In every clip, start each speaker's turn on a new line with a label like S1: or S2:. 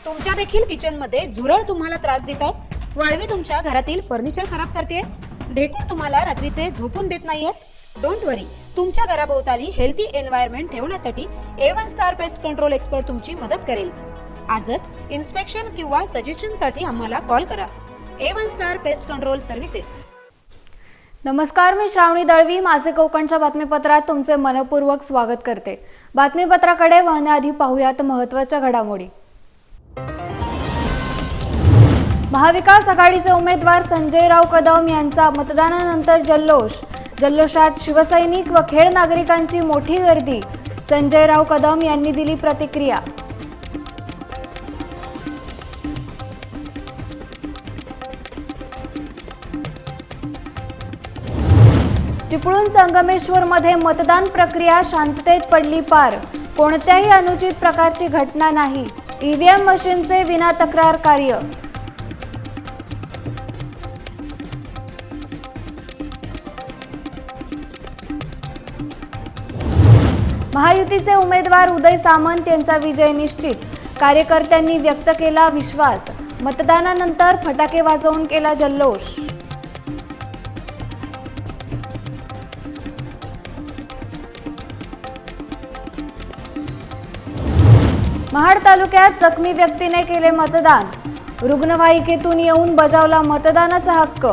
S1: तुमच्या देखील किचन मध्ये झुरळ तुम्हाला त्रास देत आहे, वाळवी तुमच्या घरातील फर्निचर खराब करते, ढेकूळ तुम्हाला रात्रीचे झोपून देत नाहीयेत, डोंट वरी, तुमच्या घराभोवताली हेल्थी एन्व्हायरमेंट ठेवण्यासाठी A1 star pest control expert तुमची मदत करेल। आजच इन्स्पेक्शन किंवा सजेशन साठी आम्हाला कॉल करा। A1 star pest control services.
S2: नमस्कार, मी श्रावणी दळवी माझे कोकणच्या बातमीपत्रात तुमचे मनपूर्वक स्वागत करते। बातमीपत्राकडे वळण्याआधी पाहूयात महत्त्वाच्या घडामोडी। महाविकास आघाडीचे उमेदवार संजयराव कदम यांचा मतदानानंतर जल्लोषात शिवसैनिक व खेड नागरिकांची मोठी गर्दी। संजयराव कदम यांनी दिली प्रतिक्रिया। चिपळूण संगमेश्वर मध्ये मतदान प्रक्रिया शांततेत पडली पार, कोणत्याही अनुचित प्रकारची घटना नाही, ईव्हीएम मशीनचे विना तक्रार कार्य। महायुतीचे उमेदवार उदय सामंत यांचा विजय निश्चित, कार्यकर्त्यांनी व्यक्त केला विश्वास, मतदानानंतर फटाके वाजवून केला जल्लोष। महाड तालुक्यात जखमी व्यक्तीने केले मतदान, रुग्णवाहिकेतून येऊन बजावला मतदानाचा हक्क।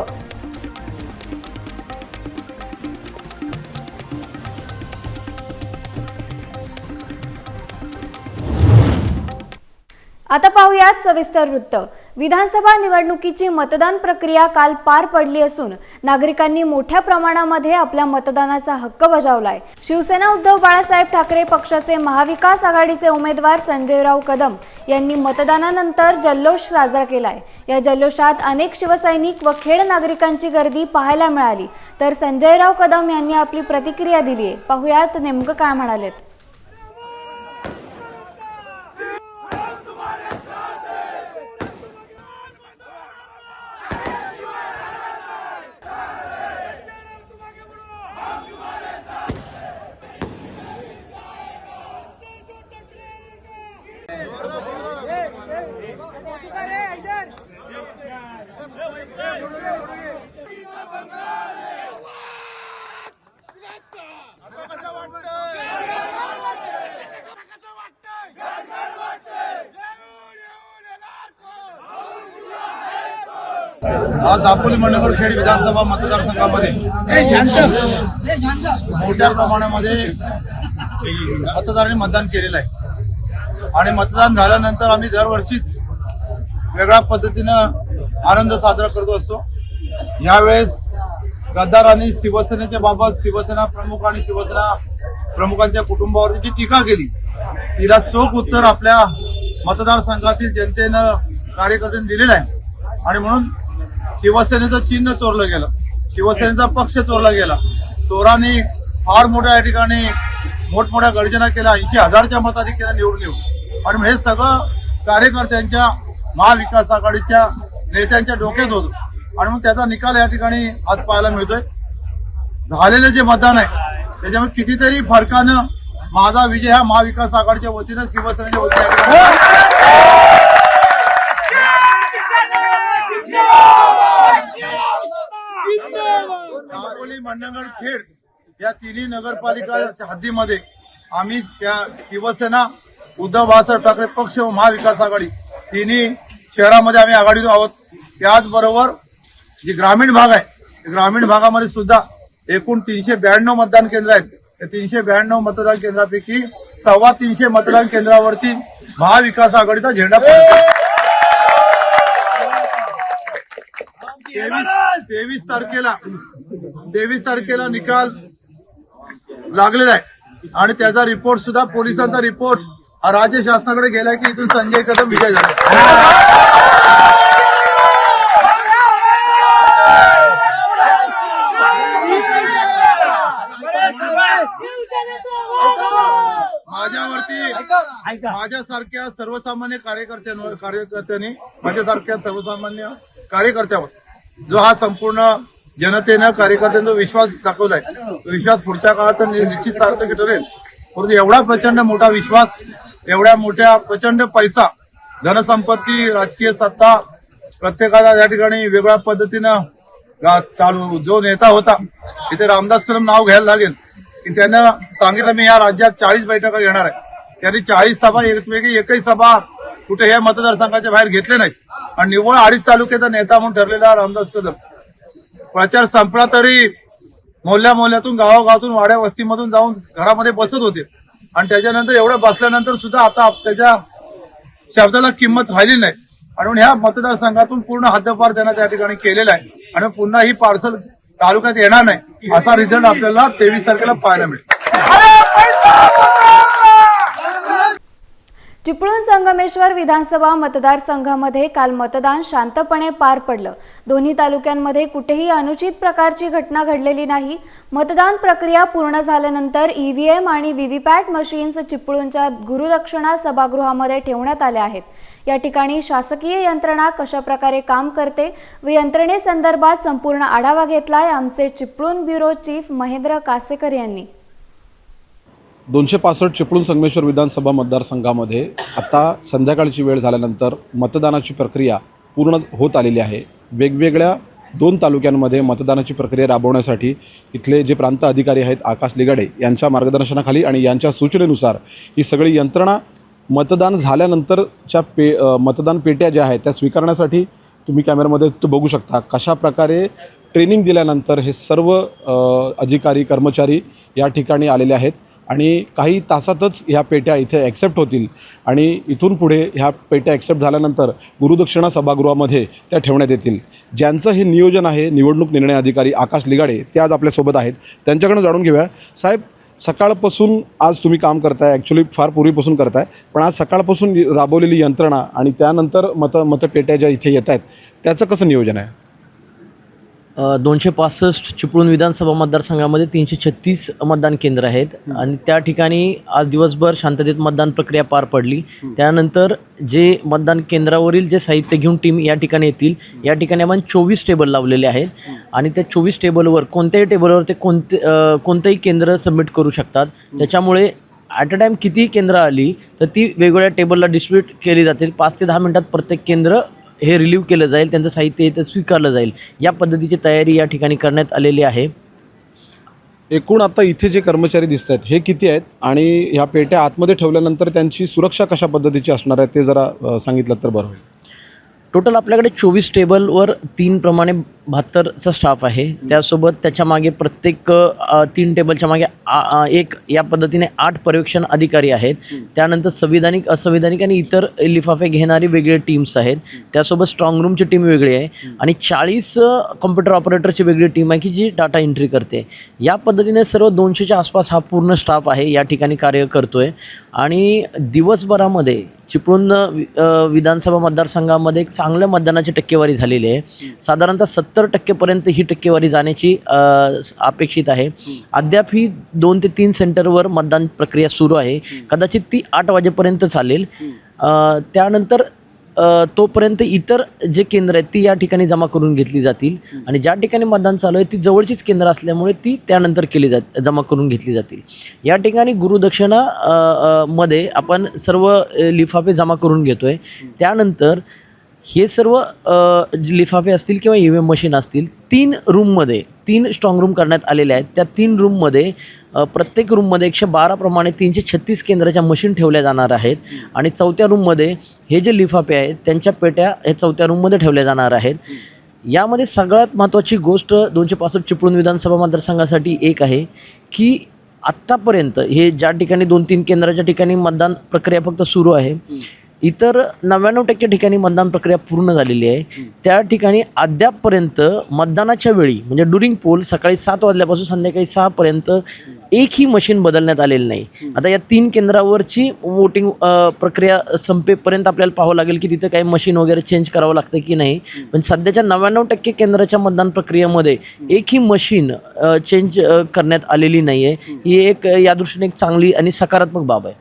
S2: आता पाहूयात सविस्तर वृत्त। विधानसभा निवडणुकीची मतदान प्रक्रिया काल पार पडली असून नागरिकांनी मोठ्या प्रमाणामध्ये आपल्या मतदानाचा हक्क बजावलाय। शिवसेना उद्धव बाळासाहेब ठाकरे पक्षाचे महाविकास आघाडीचे उमेदवार संजयराव कदम यांनी मतदानानंतर जल्लोष साजरा केलाय। या जल्लोषात अनेक शिवसैनिक व खेड नागरिकांची गर्दी पाहायला मिळाली। तर संजयराव कदम यांनी आपली प्रतिक्रिया दिली आहे, पाहूयात नेमकं काय म्हणालेत।
S3: आज दापोली मंडणगड खेड विधानसभा मतदारसंघामध्ये मोठ्या प्रमाणामध्ये मतदारांनी मतदान केलेलं आहे आणि मतदान झाल्यानंतर आम्ही दरवर्षीच वेगळ्या पद्धतीनं आनंद साजरा करतो असतो। यावेळेस गद्दारांनी शिवसेनेच्या बाबत शिवसेना प्रमुख आणि शिवसेना प्रमुखांच्या कुटुंबावरती जी टीका केली तिला चोख उत्तर आपल्या मतदारसंघातील जनतेनं कार्यकर्त्यांनी दिलेलं आहे आणि म्हणून शिवसेनेचं चिन्ह चोरलं गेलं, शिवसेनेचा पक्ष चोरला गेला। चोरांनी फार मोठ्या या ठिकाणी मोठमोठ्या गर्जना केल्या, 80,000च्या मताधिक्याने निवडून येऊ आणि हे सगळं कार्यकर्त्यांच्या महाविकास आघाडीच्या नेत्यांच्या डोक्यात होतं आणि मग त्याचा निकाल या ठिकाणी आज पाहायला मिळतोय। झालेले जे मतदान आहे त्याच्यामुळे कितीतरी फरकानं माझा विजय हा महाविकास आघाडीच्या वतीनं शिवसेनेच्या वतीने दापोली मंडणगड खेड या तिन्ही नगरपालिका हद्दीमध्ये आम्ही त्या शिवसेना उद्धव बाळासाहेब ठाकरे पक्ष व महाविकास आघाडी तिन्ही शहरामध्ये आम्ही आघाडीत आहोत। त्याचबरोबर जी ग्रामीण भाग आहे ग्रामीण भागामध्ये सुद्धा एकूण 392 मतदान केंद्र आहेत। या 392 मतदान केंद्रापैकी 325 मतदान केंद्रावरती महाविकास आघाडीचा झेंडा फडकतो। 23 तारखेला निकाल लागलेला आहे आणि त्याचा रिपोर्ट सुद्धा पोलिसांचा रिपोर्ट हा राज्य शासनाकडे गेलाय की इथून संजय कदम विजय झाला। माझ्यासारख्या सर्वसामान्य कार्यकर्त्यांनी माझ्यासारख्या सर्वसामान्य कार्यकर्त्यावर जो हा संपूर्ण जनतेनं कार्यकर्त्यांचा विश्वास दाखवलाय तो विश्वास पुढच्या काळात निश्चित सार्थक ठरेल। परंतु एवढा प्रचंड मोठा विश्वास, एवढ्या मोठ्या प्रचंड पैसा धनसंपत्ती, राजकीय सत्ता प्रत्येकाला या ठिकाणी वेगळ्या पद्धतीनं चालू जो नेता होता तिथे रामदास कदम नाव घ्यायला लागेल की त्यानं सांगितलं मी या राज्यात 40 बैठका घेणार आहे. त्यांनी 40 सभा एकही सभा कुठे या मतदारसंघाच्या बाहेर घेतले नाहीत आणि निव्वळ 2.5 तालुक्याचा नेता म्हणून ठरलेला रामदास कदम प्रचार संपला तरी मोहल्ल्यातून गावागावातून वाड्या वस्तीमधून जाऊन घरामध्ये बसत होते आणि त्याच्यानंतर एवढं बसल्यानंतर सुद्धा आता त्याच्या शब्दाला किंमत राहिली नाही आणि ह्या मतदारसंघातून पूर्ण हद्दपार त्यांना त्या ठिकाणी केलेला आहे आणि पुन्हा ही पार्सल तालुक्यात येणार नाही असा रिझल्ट आपल्याला 23 तारखेला पाहायला मिळेल.
S2: चिपळूण संगमेश्वर विधानसभा मतदारसंघामध्ये काल मतदान शांतपणे पार पडलं. दोन्ही तालुक्यांमध्ये कुठेही अनुचित प्रकारची घटना घडलेली नाही. मतदान प्रक्रिया पूर्ण झाल्यानंतर ईव्हीएम आणि व्हीव्हीपॅट मशीन्स चिपळूणच्या गुरुदक्षिणा सभागृहामध्ये ठेवण्यात आल्या आहेत. या ठिकाणी शासकीय यंत्रणा कशा प्रकारे काम करते व यंत्रणेसंदर्भात संपूर्ण आढावा घेतलाय आमचे चिपळूण ब्युरो चीफ महेंद्र कासेकर यांनी.
S4: 265 चिपळूण संगमेश्वर विधानसभा मतदारसंघामध्ये आता संध्याकाळची वेळ झाल्यानंतर मतदानाची प्रक्रिया पूर्ण होत आलेली आहे. वेगवेगळ्या 2 तालुक्यांमध्ये मतदानाची प्रक्रिया राबवण्यासाठी इथले जे प्रांत अधिकारी आहेत आकाश लिगाडे यांच्या मार्गदर्शनाखाली आणि यांच्या सूचनेनुसार ही सगळी यंत्रणा मतदान झाल्यानंतरच्या मतदान पेट्या ज्या आहेत त्या स्वीकारण्यासाठी तुम्ही कॅमेऱ्यामध्ये बघू शकता कशा प्रकारे ट्रेनिंग दिल्यानंतर हे सर्व अधिकारी कर्मचारी या ठिकाणी आलेले आहेत आणि काही तासातच ह्या पेट्या इथे ॲक्सेप्ट होतील आणि इथून पुढे ह्या पेट्या ॲक्सेप्ट झाल्यानंतर गुरुदक्षिणा सभागृहामध्ये त्या ठेवण्यात येतील. ज्यांचं हे नियोजन आहे निवडणूक निर्णय अधिकारी आकाश लिगाडे ते आज आपल्यासोबत आहेत. त्यांच्याकडून जाणून घेऊया. साहेब, सकाळपासून आज तुम्ही काम करताय, ॲक्च्युली फार पूर्वीपासून करताय, पण आज सकाळपासून राबवलेली यंत्रणा आणि त्यानंतर मतपेट्या ज्या इथे येत आहेत त्याचं कसं नियोजन आहे?
S5: 265 चिपळूण विधानसभा मतदारसंघामध्ये 336 मतदान केंद्र आहेत आणि त्या ठिकाणी आज दिवसभर शांततेत मतदान प्रक्रिया पार पडली. त्यानंतर जे मतदान केंद्रावरील जे साहित्य घेऊन टीम या ठिकाणी येतील, या ठिकाणी आपण 24 टेबल लावलेले आहेत आणि त्या 24 टेबलवर कोणत्याही टेबलवर ते कोणतंही केंद्र सबमिट करू शकतात. त्याच्यामुळे ॲट अ टाईम कितीही केंद्र आली तर ती वेगवेगळ्या टेबलला डिस्ट्रीब्यूट केली जातील. 5 ते 10 मिनटात प्रत्येक केंद्र हे रिलीव्ह केलं जाईल, त्यांचं साहित्य इथं स्वीकारलं जाईल. या पद्धतीची तयारी या ठिकाणी करण्यात आलेली आहे.
S4: एकूण आता इथे जे कर्मचारी दिसत आहेत हे किती आहेत आणि ह्या पेट्या आतमध्ये ठेवल्यानंतर त्यांची सुरक्षा कशा पद्धतीची असणार आहे ते जरा सांगितलं तर बरं होईल.
S5: टोटल आपल्याकडे 24 टेबलवर 3 प्रमाणे 72चा स्टाफ आहे. त्यासोबत त्याच्यामागे प्रत्येक 3 टेबलच्या मागे एक या पद्धतीने 8 पर्यवेक्षण अधिकारी आहेत. त्यानंतर संविधानिक असंविधानिक आणि इतर लिफाफे घेणारी वेगळे टीम्स आहेत. त्यासोबत स्ट्रॉंग रूमची टीम वेगळी आहे आणि 40 कॉम्प्युटर ऑपरेटरची वेगळी टीम आहे की जी डाटा एंट्री करते. या पद्धतीने सर्व 200च्या आसपास हा पूर्ण स्टाफ आहे या ठिकाणी कार्य करतो आहे आणि दिवसभरामध्ये चिपळूण विधानसभा मतदारसंघामध्ये एक चांगल्या मतदानाची टक्केवारी झालेली आहे. साधारणतः 70% ही टक्केवारी जाण्याची अपेक्षित आहे. अद्याप ही 2 ते 3 सेंटरवर मतदान प्रक्रिया सुरू आहे. कदाचित ती 8 वाजेपर्यंत चालेल. त्यानंतर तोपर्यंत इतर जे केंद्र आहेत ती या ठिकाणी जमा करून घेतली जातील आणि ज्या ठिकाणी मतदान चालू आहे ती जवळचीच केंद्र असल्यामुळे ती त्यानंतर जमा करून घेतली जातील. या ठिकाणी गुरुदक्षिणा मध्ये आपण सर्व लिफाफे जमा करून घेतो आहे. त्यानंतर हे सर्व लिफाफे असतील किंवा EVM मशीन असतील 3 रूममध्ये 3 स्ट्रॉंग रूम करण्यात आलेले आहेत. त्या 3 रूममध्ये प्रत्येक रूममध्ये 112 प्रमाणे 336 केंद्राच्या मशीन ठेवल्या जाणार आहेत आणि 4थ्या रूममध्ये हे जे लिफाफे आहेत त्यांच्या पेट्या हे 4थ्या रूममध्ये ठेवल्या जाणार आहेत. यामध्ये सगळ्यात महत्त्वाची गोष्ट 265 चिपळूण विधानसभा मतदारसंघासाठी एक आहे की आत्तापर्यंत हे ज्या ठिकाणी 2-3 केंद्राच्या ठिकाणी मतदान प्रक्रिया फक्त सुरू आहे, इतर 99% ठिकाणी मतदान प्रक्रिया पूर्ण झालेली आहे. त्या ठिकाणी अद्यापपर्यंत मतदानाच्या वेळी म्हणजे ड्युरिंग पोल सकाळी 7 वाजल्यापासून संध्याकाळी 6 पर्यंत एकही मशीन बदलण्यात आलेली नाही. आता या 3 केंद्रावरची वोटिंग प्रक्रिया संपेपर्यंत आपल्याला पाहावं लागेल की तिथं काही मशीन वगैरे चेंज करावं लागतं की नाही. पण सध्याच्या 99% केंद्राच्या मतदान प्रक्रियेमध्ये एकही मशीन चेंज करण्यात आलेली नाही आहे. ही एक या दृष्टीने एक चांगली आणि सकारात्मक बाब आहे.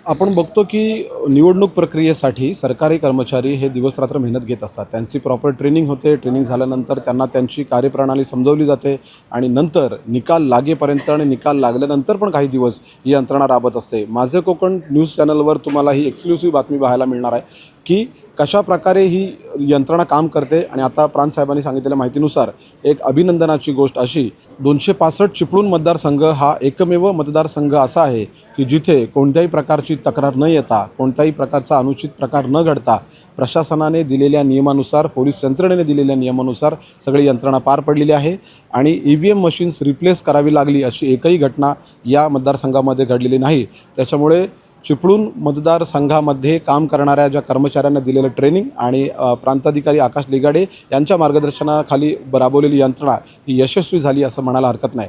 S4: आपण बघतो की निवडणूक प्रक्रियेसाठी सरकारी कर्मचारी हे दिवसरात्र मेहनत घेत असतात. त्यांची प्रॉपर ट्रेनिंग होते. ट्रेनिंग झाल्यानंतर त्यांना त्यांची कार्यप्रणाली समजवली जाते आणि नंतर निकाल लागेपर्यंत आणि निकाल लागल्यानंतर पण काही दिवस ही यंत्रणा राबत असते. माझे कोकण न्यूज चॅनलवर तुम्हाला ही एक्सक्लुसिव्ह बातमी पाहायला मिळणार आहे की कशाप्रकारे ही यंत्रणा काम करते. आणि आता प्रांत साहेबांनी सांगितलेल्या माहितीनुसार एक अभिनंदनाची गोष्ट अशी, 265 चिपळूण मतदारसंघ हा एकमेव मतदारसंघ असा आहे की जिथे कोणत्याही प्रकारची तक्रार न येता, कोणत्याही प्रकारचा अनुचित प्रकार न घडता प्रशासनाने दिलेल्या नियमानुसार, पोलीस यंत्रणेने दिलेल्या नियमानुसार सगळी यंत्रणा पार पडलेली आहे. आणि EVM मशीन्स रिप्लेस करावी लागली अशी एकही घटना या मतदारसंघामध्ये घडलेली नाही. त्याच्यामुळे चिपळूण मतदारसंघामध्ये काम करणाऱ्या ज्या कर्मचाऱ्यांना दिलेलं ट्रेनिंग आणि प्रांताधिकारी आकाश लिगाडे यांच्या मार्गदर्शनाखाली राबवलेली यंत्रणा ही यशस्वी झाली असं म्हणायला हरकत नाही.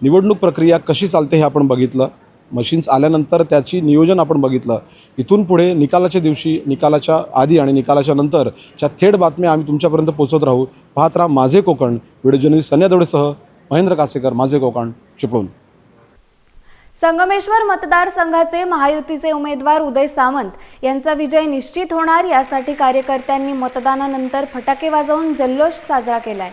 S4: निवडणूक प्रक्रिया कशी चालते हे आपण बघितलं. मशीन्स आल्यानंतर त्याची नियोजन आपण बघितलं. इथून पुढे निकालाच्या दिवशी, निकालाच्या आधी आणि निकालाच्या नंतरच्या थेट बातम्या आम्ही तुमच्यापर्यंत पोहोचवत राहू. पाहत राहा माझे कोकण. व्हिडिओ जर्नलिस्ट सन्या दवडेसह महेंद्र कासेकर, माझे कोकण, चिपळूण.
S2: संगमेश्वर मतदारसंघाचे महायुतीचे उमेदवार उदय सामंत यांचा विजय निश्चित होणार यासाठी कार्यकर्त्यांनी मतदानानंतर फटाके वाजवून जल्लोष साजरा केलाय.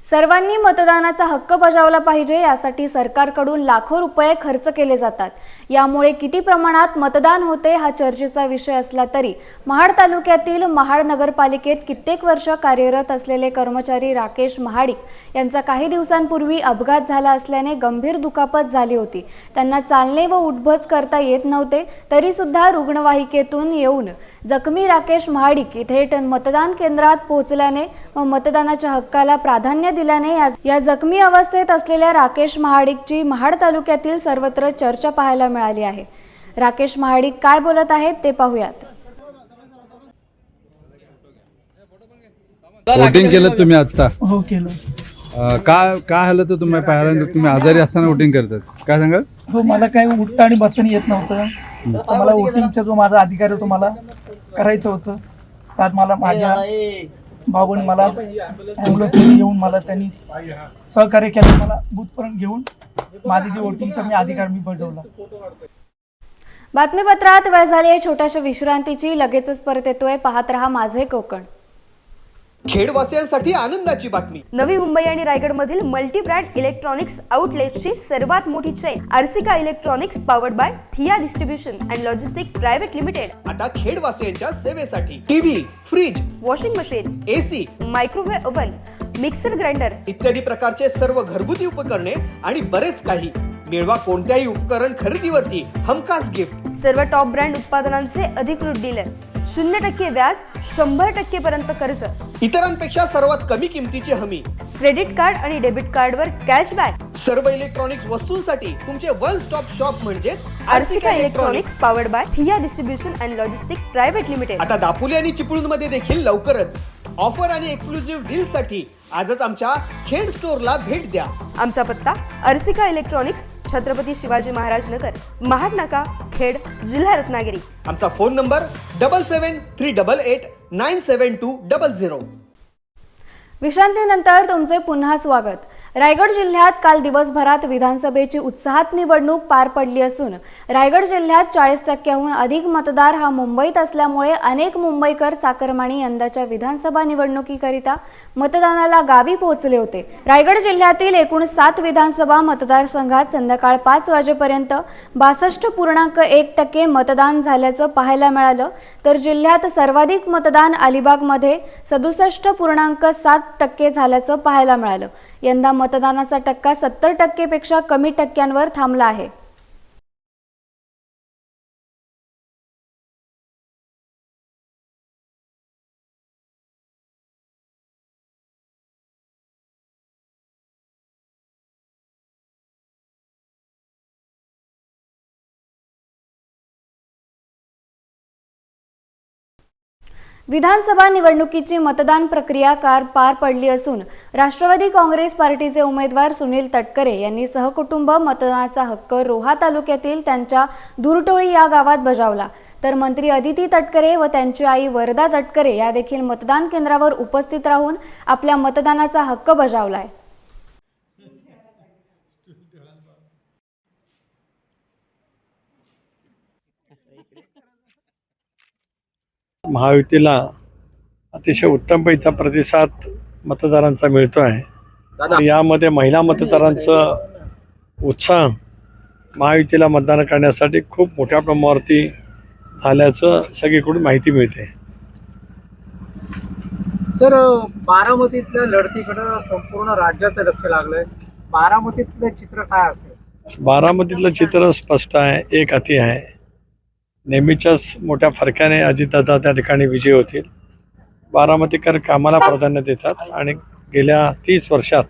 S2: सर्वांनी मतदानाचा हक्क बजावला पाहिजे यासाठी सरकारकडून लाखो रुपये खर्च केले जातात. यामुळे किती प्रमाणात मतदान होते हा चर्चेचा विषय असला तरी महाड तालुक्यातील महाड नगरपालिकेत कित्येक वर्ष कार्यरत असलेले कर्मचारी राकेश महाडिक यांचा काही दिवसांपूर्वी अपघात झाला असल्याने गंभीर दुखापत झाली होती. त्यांना चालणे व उठबस करता येत नव्हते. तरी सुद्धा रुग्णवाहिकेतून येऊन जखमी राकेश महाडिक थेट मतदान केंद्रात पोहोचल्याने व मतदानाच्या हक्काला प्राधान्य दिल्याने या जखमी अवस्थेत असलेल्या राकेश महाडिकची महाड तालुक्यातील सर्वत्र चर्चा पाहायला मिळाली आहे. राकेश महाडिक काय बोलत आहेत ते पाहूयात.
S6: वोटिंग केलं तुम्ही आता?
S7: हो केलं.
S6: काय झालं तर तुम्ही पाहिलं, तुम्ही आजारी असताना वोटिंग करतात, काय सांगाल?
S7: हो, मला काही उठता आणि बसता येत नव्हतं. तर मला वोटिंगचा जो माझा अधिकार होतो मला करायचं होतं. त्यात मला माझ्या बाबांनी मला ॲम्ब्युलन्समध्ये येऊन मला त्यांनी सहकार्य केलं. मला बूथपर्यंत घेऊन माझी जी वोटिंगचा अधिकार मी बजावला.
S2: बातमीपत्रात वेळ झाली आहे छोट्याशा विश्रांतीची. लगेचच परत येतोय. पाहत रहा माझे कोकण.
S8: खेडवासियांसाठी आनंदाची बातमी.
S9: नवी मुंबई आणि रायगड मधील मल्टी ब्रँड इलेक्ट्रॉनिक्स आउटलेट्सची सर्वात मोठी chain Arsika electronics powered by Thiya distribution and logistic private limited
S8: आता खेडवासियांच्या सेवेसाठी TV, fridge,
S9: washing machine,
S8: AC,
S9: microwave oven, mixer grinder
S8: इत्यादी प्रकारचे सर्व घरगुती उपकरणे आणि बरेच काही. मिळवा कोणत्याही उपकरण खरेदीवरती हमखास गिफ्ट.
S9: सर्व टॉप ब्रँड उत्पादनांचे अधिकृत डीलर. 0% व्याज, 100% पर्यंत कर्ज.
S8: इतरांपेक्षा सर्वात कमी किमतीची हमी.
S9: क्रेडिट कार्ड आणि डेबिट कार्डवर कॅशबॅक.
S8: सर्व इलेक्ट्रॉनिक्स वस्तूंसाठी तुमचे वन स्टॉप शॉप म्हणजेच
S9: अर्सिका electronics powered by Thiya distribution and logistic private limited.
S8: आता दापोली आणि चिपळूण मध्ये देखील लवकरच ऑफर आणि एक्सक्लुझिव्ह डील साठी आजच आमच्या खेड स्टोअरला भेट द्या.
S9: आमचा पत्ता अर्सिका इलेक्ट्रॉनिक्स, छत्रपती शिवाजी महाराज नगर, महाड नाका, खेड, जिल्हा रत्नागिरी.
S8: आमचा फोन नंबर 7738897200.
S2: विश्रांतीनंतर तुमचे पुन्हा स्वागत. रायगड जिल्ह्यात काल दिवसभरात विधानसभेची उत्साहात निवडणूक पार पडली असून रायगड जिल्ह्यात 40%हून अधिक मतदार हा मुंबईत असल्यामुळे अनेक मुंबईकर चाकरमानी यंदाच्या विधानसभा निवडणुकीकरिता मतदानाला गावी पोहोचले होते. रायगड जिल्ह्यातील एकूण 7 विधानसभा मतदारसंघात संध्याकाळ 5 वाजेपर्यंत 62.1% मतदान झाल्याचं पाहायला मिळालं. तर जिल्ह्यात सर्वाधिक मतदान अलिबागमध्ये 67.7% झाल्याचं पाहायला मिळालं. यंदा मतदानाचा टक्का 70% पेक्षा कमी टक्क्यांवर थांबला आहे. विधानसभा निवडणुकीची मतदान प्रक्रिया काल पार पडली असून राष्ट्रवादी काँग्रेस पार्टीचे उमेदवार सुनील तटकरे यांनी सहकुटुंब मतदानाचा हक्क रोहा तालुक्यातील त्यांच्या दुरटोळी या गावात बजावला, तर मंत्री अदिती तटकरे व त्यांची आई वरदा तटकरे या देखील मतदान केंद्रावर उपस्थित राहून आपल्या मतदानाचा हक्क बजावलाय.
S10: महायुतीला अतिशय उत्तम पैसा प्रतिसाद मतदारांचा मिळतो आहे. आणि यामध्ये महिला मतदारांचं उत्साह महायुतीला मतदान करण्यासाठी खूप मोठ्या प्रमाणावरती झाल्याचं सगळीकडून माहिती मिळते.
S11: सर, बारामतीतल्या लढतीकडे संपूर्ण राज्याचं लक्ष लागलंय. बारामतीतलं चित्र काय असेल?
S10: बारामतीतलं चित्र स्पष्ट आहे, एक अति आहे. नेहमीच्याच मोठ्या फरकाने अजितदादा त्या ठिकाणी विजयी होतील. बारामतीकर कामाला प्राधान्य देतात आणि गेल्या 30 वर्षात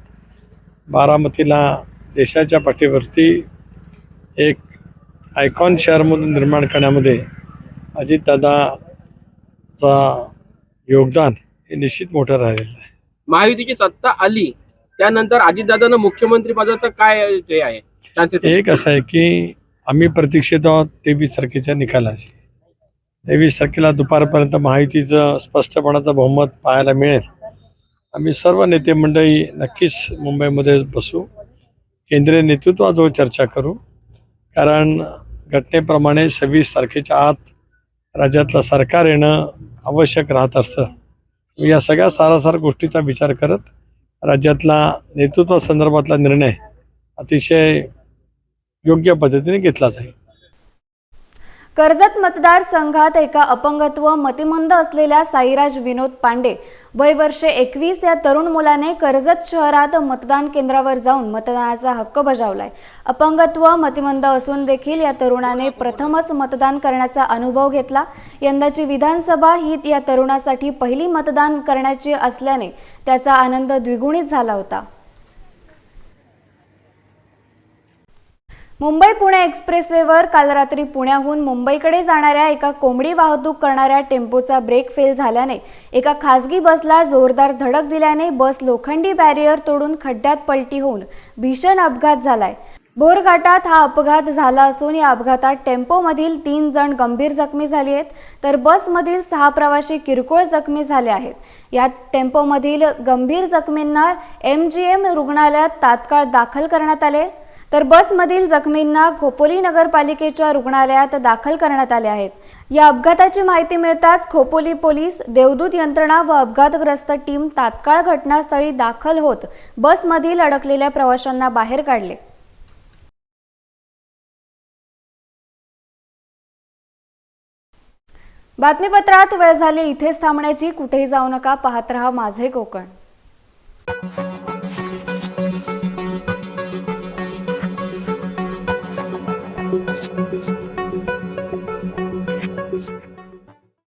S10: बारामतीला देशाच्या पाठीवरती एक आयकॉन शहर म्हणून निर्माण करण्यामध्ये अजितदादाचा योगदान हे निश्चित मोठं राहिलेलं आहे.
S11: महायुतीची सत्ता आली त्यानंतर अजितदादांना मुख्यमंत्री पदाचं काय हे आहे?
S10: एक असं आहे की आम्ही प्रतीक्षित आहोत 23 तारखेच्या निकालाची. 23 तारखेला दुपारपर्यंत महायुतीचं स्पष्टपणाचं बहुमत पाहायला मिळेल. आम्ही सर्व नेते मंडळी नक्कीच मुंबईमध्ये बसू, केंद्रीय नेतृत्वाजवळ चर्चा करू, कारण घटनेप्रमाणे 26 तारखेच्या आत राज्यातलं सरकार येणं आवश्यक राहत असतं. या सगळ्या सारासार गोष्टीचा विचार करत राज्यातला नेतृत्वासंदर्भातला निर्णय अतिशय योग्य पद्धतीने घेतला जाईल.
S2: कर्जत मतदारसंघात एका अपंगत्व मतिमंद असलेल्या साईराज विनोद पांडे वय वर्षे 21 या तरुण मुलाने कर्जत शहरात मतदान केंद्रावर जाऊन मतदानाचा हक्क बजावलाय. अपंगत्व मतिमंद असून देखील या तरुणाने प्रथमच मतदान करण्याचा अनुभव घेतला. यंदाची विधानसभा ही या तरुणासाठी पहिली मतदान करण्याची असल्याने त्याचा आनंद द्विगुणित झाला होता. मुंबई-पुणे एक्सप्रेसवेवर काल रात्री पुण्याहून मुंबईकडे जाणाऱ्या एका कोंबडी वाहतूक करणाऱ्या टेम्पोचा ब्रेक फेल झाल्याने एका खासगी बसला जोरदार धडक दिल्याने बस लोखंडी बॅरियर तोडून खड्ड्यात पलटी होऊन भीषण अपघात झालाय. बोरघाटात हा अपघात झाला असून या अपघातात टेम्पोमधील 3 जण गंभीर जखमी झाले आहेत, तर बसमधील 6 प्रवासी किरकोळ जखमी झाले आहेत. यात टेम्पोमधील गंभीर जखमींना MGM रुग्णालयात तात्काळ दाखल करण्यात आले, तर बसमधील जखमींना खोपोली नगरपालिकेच्या रुग्णालयात दाखल करण्यात आले आहेत. या अपघाताची माहिती मिळताच खोपोली पोलीस, देवदूत यंत्रणा व अपघातग्रस्त टीम तात्काळ घटनास्थळी दाखल होत बसमधील अडकलेल्या प्रवाशांना बाहेर काढले. बातमीपत्रात वेळ झाली इथेच थांबण्याची. कुठेही जाऊ नका, पाहत रहा माझे कोकण.